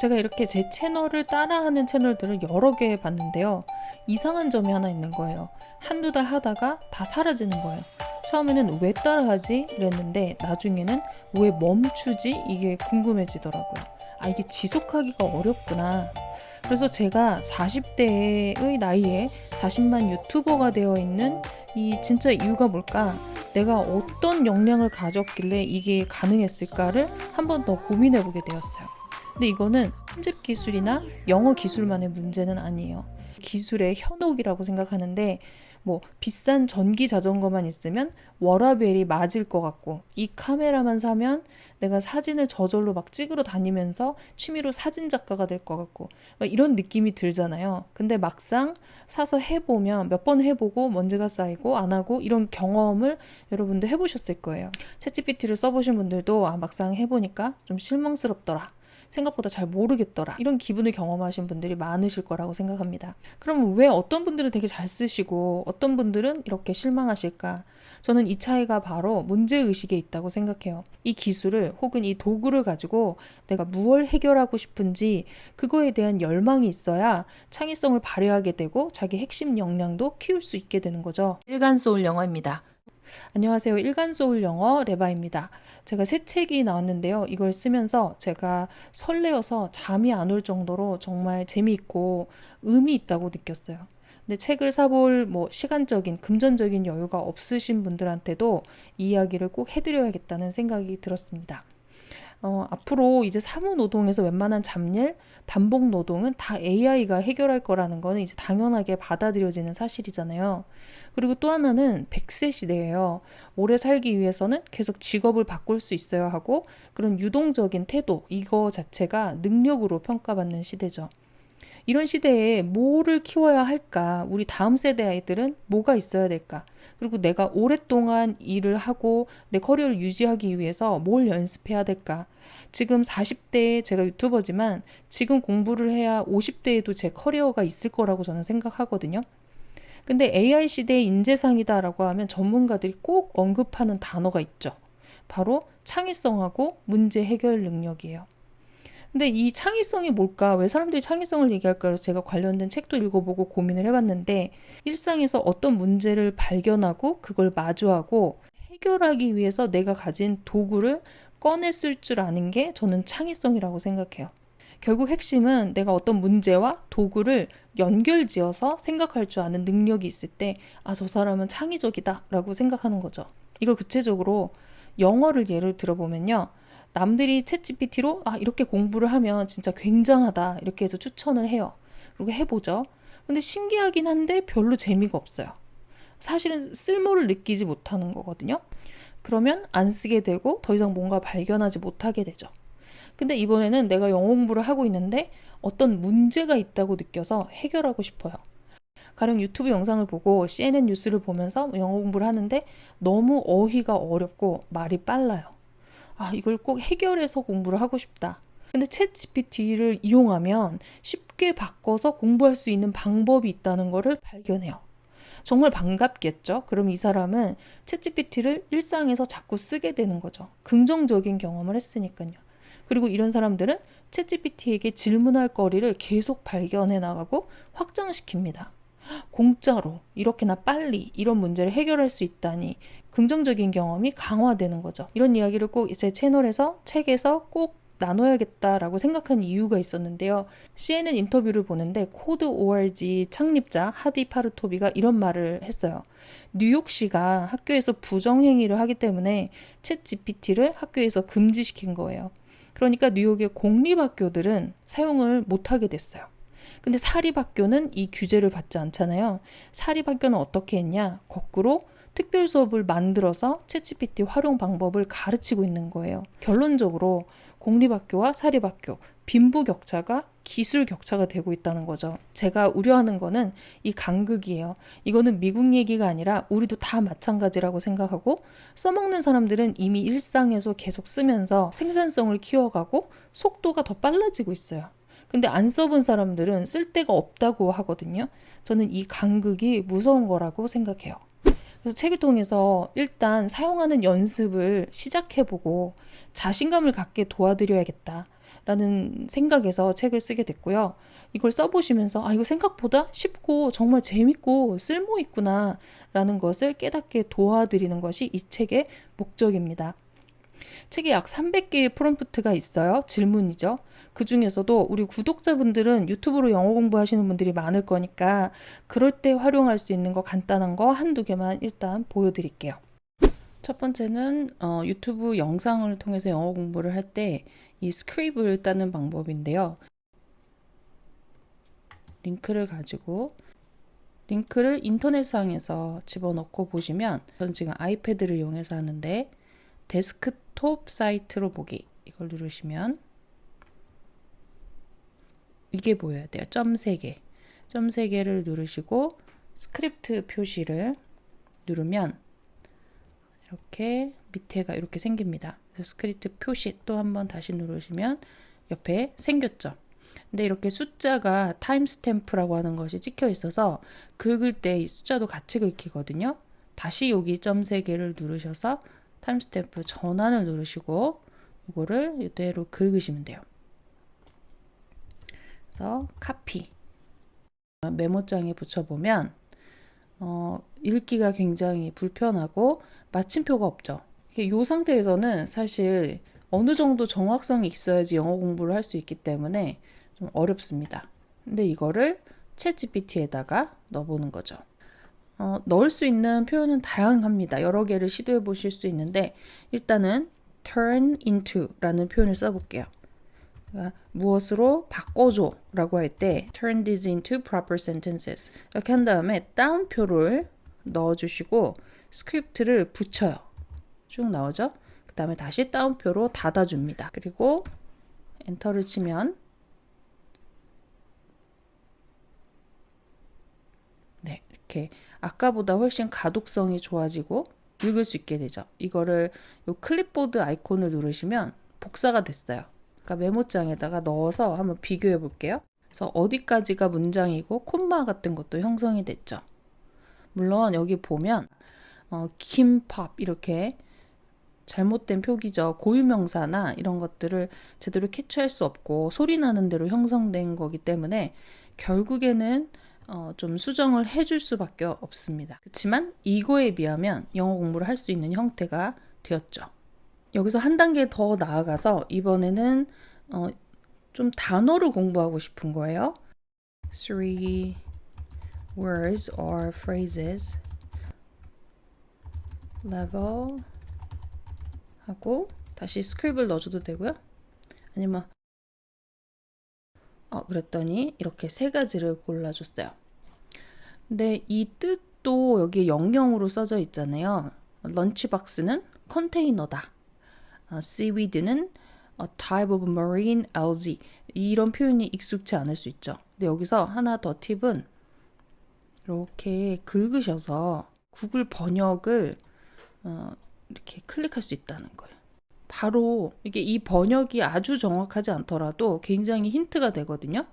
제가 이렇게 제 채널을 따라하는 채널들을 여러 개 봤는데요. 이상한 점이 하나 있는 거예요. 한두 달 하다가 다 사라지는 거예요. 처음에는 왜 따라하지? 이랬는데 나중에는 왜 멈추지? 이게 궁금해지더라고요. 아, 이게 지속하기가 어렵구나. 그래서 제가 40대의 나이에 40만 유튜버가 되어 있는 이 진짜 이유가 뭘까? 내가 어떤 역량을 가졌길래 이게 가능했을까를 한 번 더 고민해보게 되었어요. 근데 이거는 편집 기술이나 영어 기술만의 문제는 아니에요. 기술의 현혹이라고 생각하는데 뭐 비싼 전기 자전거만 있으면 워라밸이 맞을 것 같고 이 카메라만 사면 내가 사진을 저절로 막 찍으러 다니면서 취미로 사진 작가가 될 것 같고 막 이런 느낌이 들잖아요. 근데 막상 사서 해보면 몇 번 해보고 먼지가 쌓이고 안 하고 이런 경험을 여러분도 해보셨을 거예요. 챗GPT를 써보신 분들도 막상 해보니까 좀 실망스럽더라. 생각보다 잘 모르겠더라. 이런 기분을 경험하신 분들이 많으실 거라고 생각합니다. 그럼 왜 어떤 분들은 되게 잘 쓰시고 어떤 분들은 이렇게 실망하실까? 저는 이 차이가 바로 문제의식에 있다고 생각해요. 이 기술을 혹은 이 도구를 가지고 내가 무엇을 해결하고 싶은지 그거에 대한 열망이 있어야 창의성을 발휘하게 되고 자기 핵심 역량도 키울 수 있게 되는 거죠. 일간소울 영어입니다. 안녕하세요. 일간소울 영어 레바입니다. 제가 새 책이 나왔는데요. 이걸 쓰면서 제가 설레어서 잠이 안 올 정도로 정말 재미있고 의미 있다고 느꼈어요. 근데 책을 사볼 시간적인, 금전적인 여유가 없으신 분들한테도 이 이야기를 꼭 해드려야겠다는 생각이 들었습니다. 앞으로 이제 사무노동에서 웬만한 잡일, 반복 노동은 다 AI가 해결할 거라는 거는 이제 당연하게 받아들여지는 사실이잖아요. 그리고 또 하나는 100세 시대예요. 오래 살기 위해서는 계속 직업을 바꿀 수 있어야 하고 그런 유동적인 태도, 이거 자체가 능력으로 평가받는 시대죠. 이런 시대에 뭐를 키워야 할까? 우리 다음 세대 아이들은 뭐가 있어야 될까? 그리고 내가 오랫동안 일을 하고 내 커리어를 유지하기 위해서 뭘 연습해야 될까? 지금 40대에 제가 유튜버지만 지금 공부를 해야 50대에도 제 커리어가 있을 거라고 저는 생각하거든요. 근데 AI 시대의 인재상이다라고 하면 전문가들이 꼭 언급하는 단어가 있죠. 바로 창의성하고 문제 해결 능력이에요. 근데 이 창의성이 뭘까? 왜 사람들이 창의성을 얘기할까? 그래서 제가 관련된 책도 읽어보고 고민을 해봤는데 일상에서 어떤 문제를 발견하고 그걸 마주하고 해결하기 위해서 내가 가진 도구를 꺼냈을 줄 아는 게 저는 창의성이라고 생각해요. 결국 핵심은 내가 어떤 문제와 도구를 연결지어서 생각할 줄 아는 능력이 있을 때 저 사람은 창의적이다 라고 생각하는 거죠. 이걸 구체적으로 영어를 예를 들어보면요. 남들이 챗GPT로 이렇게 공부를 하면 진짜 굉장하다 이렇게 해서 추천을 해요. 그리고 해보죠. 근데 신기하긴 한데 별로 재미가 없어요. 사실은 쓸모를 느끼지 못하는 거거든요. 그러면 안 쓰게 되고 더 이상 뭔가 발견하지 못하게 되죠. 근데 이번에는 내가 영어 공부를 하고 있는데 어떤 문제가 있다고 느껴서 해결하고 싶어요. 가령 유튜브 영상을 보고 CNN 뉴스를 보면서 영어 공부를 하는데 너무 어휘가 어렵고 말이 빨라요. 이걸 꼭 해결해서 공부를 하고 싶다. 근데 챗 GPT를 이용하면 쉽게 바꿔서 공부할 수 있는 방법이 있다는 거를 발견해요. 정말 반갑겠죠? 그럼 이 사람은 챗 GPT를 일상에서 자꾸 쓰게 되는 거죠. 긍정적인 경험을 했으니까요. 그리고 이런 사람들은 챗 GPT에게 질문할 거리를 계속 발견해 나가고 확장시킵니다. 공짜로 이렇게나 빨리 이런 문제를 해결할 수 있다니 긍정적인 경험이 강화되는 거죠. 이런 이야기를 꼭 제 채널에서 책에서 꼭 나눠야겠다라고 생각한 이유가 있었는데요. CNN 인터뷰를 보는데 코드 ORG 창립자 하디 파르토비가 이런 말을 했어요. 뉴욕시가 학교에서 부정행위를 하기 때문에 챗 GPT를 학교에서 금지시킨 거예요. 그러니까 뉴욕의 공립학교들은 사용을 못하게 됐어요. 근데 사립학교는 이 규제를 받지 않잖아요. 사립학교는 어떻게 했냐? 거꾸로 특별 수업을 만들어서 챗GPT 활용 방법을 가르치고 있는 거예요. 결론적으로 공립학교와 사립학교, 빈부격차가 기술 격차가 되고 있다는 거죠. 제가 우려하는 거는 이 간극이에요. 이거는 미국 얘기가 아니라 우리도 다 마찬가지라고 생각하고 써먹는 사람들은 이미 일상에서 계속 쓰면서 생산성을 키워가고 속도가 더 빨라지고 있어요. 근데 안 써본 사람들은 쓸 데가 없다고 하거든요. 저는 이 간극이 무서운 거라고 생각해요. 그래서 책을 통해서 일단 사용하는 연습을 시작해보고 자신감을 갖게 도와드려야겠다. 라는 생각에서 책을 쓰게 됐고요. 이걸 써보시면서 이거 생각보다 쉽고 정말 재밌고 쓸모 있구나 라는 것을 깨닫게 도와드리는 것이 이 책의 목적입니다. 책에 약 300개의 프롬프트가 있어요. 질문이죠. 그 중에서도 우리 구독자분들은 유튜브로 영어 공부하시는 분들이 많을 거니까 그럴 때 활용할 수 있는 거 간단한 거 한두 개만 일단 보여드릴게요. 첫 번째는 유튜브 영상을 통해서 영어 공부를 할 때 이 스크립을 따는 방법인데요. 링크를 가지고 링크를 인터넷상에서 집어넣고 보시면 저는 지금 아이패드를 이용해서 하는데 데스크톱 사이트로 보기 이걸 누르시면 이게 보여야 돼요. 점 3개. 점 3개를 누르시고 스크립트 표시를 누르면 이렇게 밑에가 이렇게 생깁니다. 그래서 스크립트 표시 또 한번 다시 누르시면 옆에 생겼죠. 근데 이렇게 숫자가 타임스탬프라고 하는 것이 찍혀 있어서 긁을 때 이 숫자도 같이 긁히거든요. 다시 여기 점 3개를 누르셔서 타임스탬프 전환을 누르시고 이거를 이대로 긁으시면 돼요. 그래서 카피 메모장에 붙여보면 읽기가 굉장히 불편하고 마침표가 없죠. 이 상태에서는 사실 어느 정도 정확성이 있어야지 영어 공부를 할 수 있기 때문에 좀 어렵습니다. 근데 이거를 챗GPT에다가 넣어보는 거죠. 넣을 수 있는 표현은 다양합니다. 여러 개를 시도해 보실 수 있는데 일단은 turn into 라는 표현을 써볼게요. 그러니까 무엇으로 바꿔줘 라고 할 때 turn these into proper sentences 이렇게 한 다음에 따옴표를 넣어주시고 스크립트를 붙여요. 쭉 나오죠? 그 다음에 다시 따옴표로 닫아줍니다. 그리고 엔터를 치면 네, 이렇게 아까보다 훨씬 가독성이 좋아지고 읽을 수 있게 되죠. 이거를 요 클립보드 아이콘을 누르시면 복사가 됐어요. 그러니까 메모장에다가 넣어서 한번 비교해 볼게요. 그래서 어디까지가 문장이고 콤마 같은 것도 형성이 됐죠. 물론 여기 보면 김밥 이렇게 잘못된 표기죠. 고유명사나 이런 것들을 제대로 캐치할 수 없고 소리 나는 대로 형성된 거기 때문에 결국에는 좀 수정을 해줄 수밖에 없습니다. 그렇지만 이거에 비하면 영어 공부를 할 수 있는 형태가 되었죠. 여기서 한 단계 더 나아가서 이번에는 좀 단어를 공부하고 싶은 거예요. 3 words or phrases level 하고 다시 스크립을 넣어줘도 되고요. 아니면 그랬더니 이렇게 3가지를 골라줬어요. 근데 이 뜻도 여기 영영으로 써져 있잖아요. 런치박스는 컨테이너다. seaweed는 a type of marine algae. 이런 표현이 익숙치 않을 수 있죠. 근데 여기서 하나 더 팁은 이렇게 긁으셔서 구글 번역을 이렇게 클릭할 수 있다는 거예요. 바로 이게 이 번역이 아주 정확하지 않더라도 굉장히 힌트가 되거든요.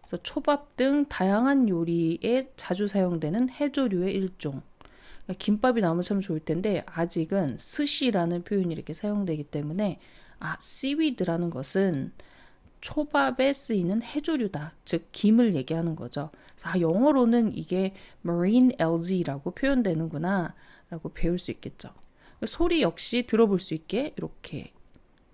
그래서 초밥 등 다양한 요리에 자주 사용되는 해조류의 일종. 그러니까 김밥이 나오면 참 좋을 텐데 아직은 스시라는 표현이 이렇게 사용되기 때문에 seaweed라는 것은 초밥에 쓰이는 해조류다. 즉 김을 얘기하는 거죠. 그래서 영어로는 이게 marine algae라고 표현되는구나 라고 배울 수 있겠죠. 소리 역시 들어볼 수 있게 이렇게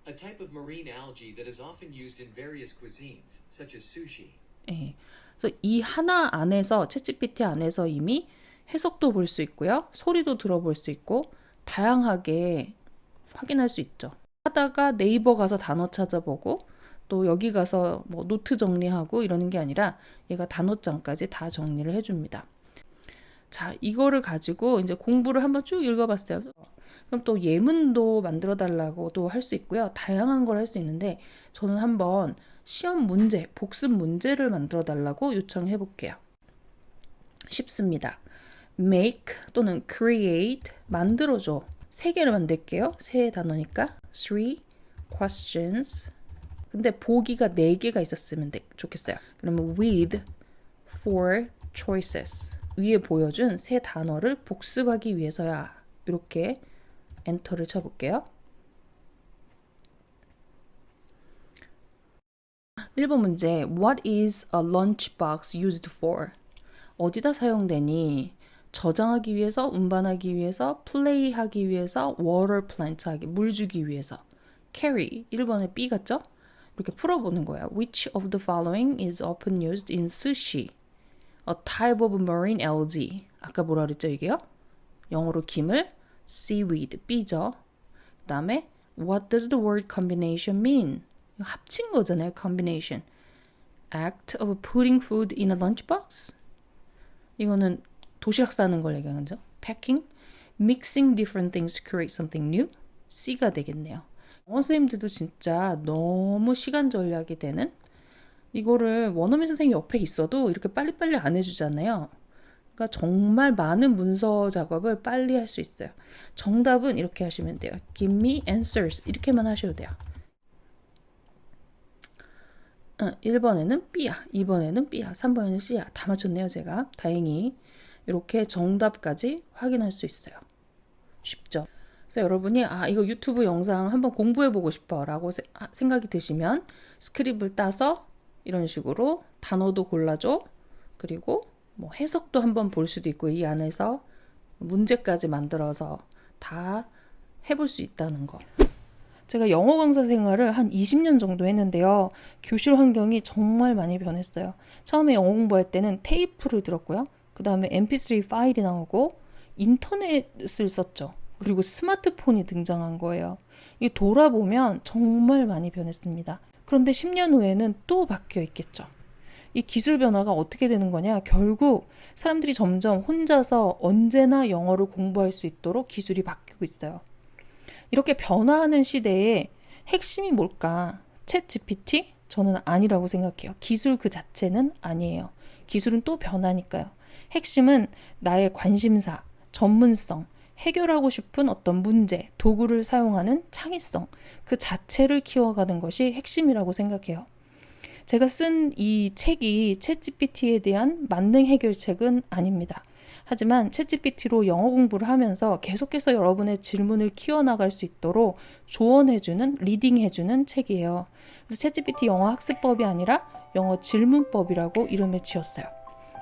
A type of marine algae that is often used in various cuisines, such as sushi. 그래서 이 하나 안에서 챗GPT 안에서 이미 해석도 볼 수 있고요. 소리도 들어볼 수 있고 다양하게 확인할 수 있죠. 하다가 네이버 가서 단어 찾아보고 또 여기 가서 뭐 노트 정리하고 이러는 게 아니라 얘가 단어장까지 다 정리를 해줍니다. 자, 이거를 가지고 이제 공부를 한번 쭉 읽어봤어요. 그럼 또 예문도 만들어 달라고도 할 수 있고요. 다양한 걸 할 수 있는데 저는 한번 시험 문제, 복습 문제를 만들어 달라고 요청해 볼게요. 쉽습니다. make 또는 create 만들어줘. 3개를 만들게요. 3단어니까 3 questions. 근데 보기가 4개가 있었으면 좋겠어요. 그러면 with 4 choices. 위에 보여준 3단어를 복습하기 위해서야. 이렇게 엔터를 쳐볼게요. 1번 문제. What is a lunchbox used for? 어디다 사용되니? 저장하기 위해서, 운반하기 위해서, 플레이하기 위해서, water plant 하기, 물 주기 위해서. carry, 1번에 B 같죠? 이렇게 풀어보는 거예요. Which of the following is often used in sushi? A type of marine algae. 아까 뭐라 그랬죠, 이게요? 영어로 김을 seaweed, B죠. 그 다음에 What does the word combination mean? 합친 거잖아요, combination. Act of putting food in a lunchbox? 이거는 도시락 싸는 걸 얘기하는 거죠. Packing, mixing different things to create something new. C가 되겠네요. 영어 선생님들도 진짜 너무 시간 절약이 되는 이거를 원어민 선생님 옆에 있어도 이렇게 빨리빨리 안 해주잖아요. 그러니까 정말 많은 문서 작업을 빨리 할 수 있어요. 정답은 이렇게 하시면 돼요. Give me answers. 이렇게만 하셔도 돼요. 1번에는 B야, 2번에는 B야, 3번에는 C야. 다 맞췄네요, 제가. 다행히 이렇게 정답까지 확인할 수 있어요. 쉽죠? 그래서 여러분이 이거 유튜브 영상 한번 공부해보고 싶어 라고 생각이 드시면 스크립을 따서 이런 식으로 단어도 골라줘. 그리고 뭐 해석도 한번 볼 수도 있고 이 안에서 문제까지 만들어서 다 해볼 수 있다는 거. 제가 영어 강사 생활을 한 20년 정도 했는데요. 교실 환경이 정말 많이 변했어요. 처음에 영어 공부할 때는 테이프를 들었고요. 그 다음에 mp3 파일이 나오고 인터넷을 썼죠. 그리고 스마트폰이 등장한 거예요. 이 돌아보면 정말 많이 변했습니다. 그런데 10년 후에는 또 바뀌어 있겠죠. 이 기술 변화가 어떻게 되는 거냐? 결국 사람들이 점점 혼자서 언제나 영어를 공부할 수 있도록 기술이 바뀌고 있어요. 이렇게 변화하는 시대에 핵심이 뭘까? 챗 GPT? 저는 아니라고 생각해요. 기술 그 자체는 아니에요. 기술은 또 변하니까요. 핵심은 나의 관심사, 전문성, 해결하고 싶은 어떤 문제, 도구를 사용하는 창의성, 그 자체를 키워가는 것이 핵심이라고 생각해요. 제가 쓴 이 책이 챗GPT에 대한 만능 해결책은 아닙니다. 하지만 챗GPT로 영어 공부를 하면서 계속해서 여러분의 질문을 키워나갈 수 있도록 조언해주는, 리딩해주는 책이에요. 그래서 챗GPT 영어 학습법이 아니라 영어 질문법이라고 이름을 지었어요.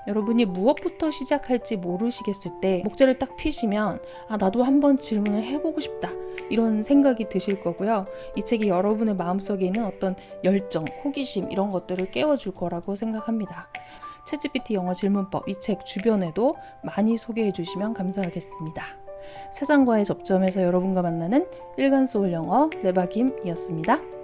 여러분이 무엇부터 시작할지 모르시겠을 때 목재를 딱 피시면 나도 한번 질문을 해보고 싶다 이런 생각이 드실 거고요. 이 책이 여러분의 마음속에 있는 어떤 열정, 호기심 이런 것들을 깨워줄 거라고 생각합니다. 챗GPT 영어 질문법 이 책 주변에도 많이 소개해 주시면 감사하겠습니다. 세상과의 접점에서 여러분과 만나는 일간소울 영어 레바김이었습니다.